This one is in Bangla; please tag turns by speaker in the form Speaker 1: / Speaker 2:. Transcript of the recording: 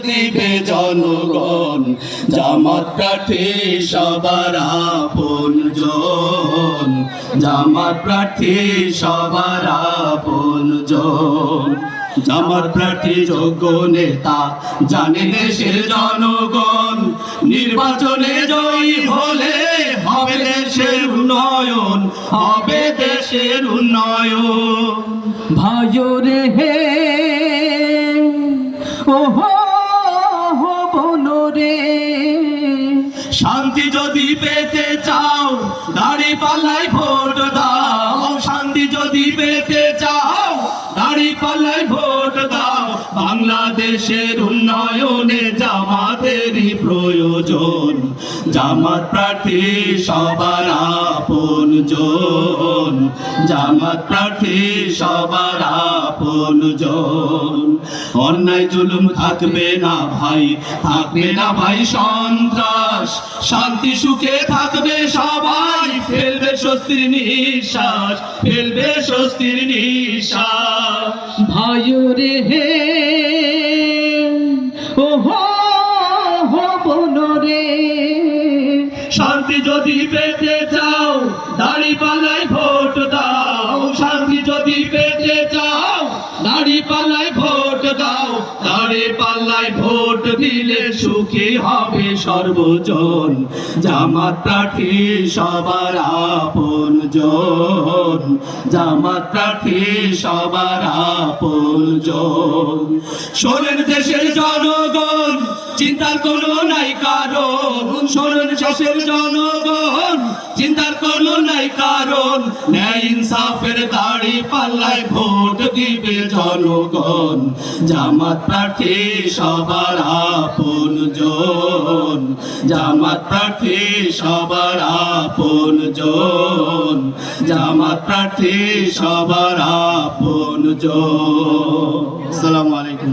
Speaker 1: দিবে জনগণ জামাত প্রার্থী সবার আপনজন, জামাত প্রার্থী সবার আপনজন। জামাত প্রার্থী যোগ্য নেতা জানে দেশের জনগণ, নির্বাচনে জয়ী হলে হবে দেশের উন্নয়ন, হবে দেশের উন্নয়ন।
Speaker 2: ভাইরে হে ওহো বনরে,
Speaker 1: শান্তি যদি পেতে চাও দাঁড়িপাল্লায় ভোট দাও, শান্তি যদি পেতে চাও দাঁড়িপাল্লায় ভোট দাও। বাংলাদেশের উন্নয়নে জামাতেরই প্রয়োজন, জামাত প্রার্থী সবার আপনজন, জামাত প্রার্থী সবার আপনজন। অন্যায় জুলুম থাকবে না ভাই, থাকবে না ভাই সন্ত্রাস, শান্তি সুখে থাকবে সবাই, ফেলবে স্বস্তির নিঃশ্বাস, ফেলবে স্বস্তির নিঃশ্বাস।
Speaker 2: ভাইরে হে ওহো বনরে,
Speaker 1: শান্তি যদি পেতে চাও দাঁড়িপাল্লায় ভোট দাও, শান্তি যদি পেতে চাও দাঁড়িপাল্লায় ভোট দাও। দাঁড়িপাল্লায় ভোট দিলে সুখী হবে সর্বজন, জামাত প্রার্থী সবার আপনজন, জামাত প্রার্থী সবার আপনজন। শোনেন দেশের জনগণ চিন্তার কোনো নাই কারণ, শোনেন দেশের জনগণ চিন্তার কোনো নাই কারণ। ন্যায় ইনসাফের দাঁড়িপাল্লায় ভোট দিবে জনগণ, জামাত প্রার্থী সবার আপনজন, জামাত প্রার্থী সবার আপনজন, জামাত প্রার্থী সবার আপনজন। আসসালামু আলাইকুম।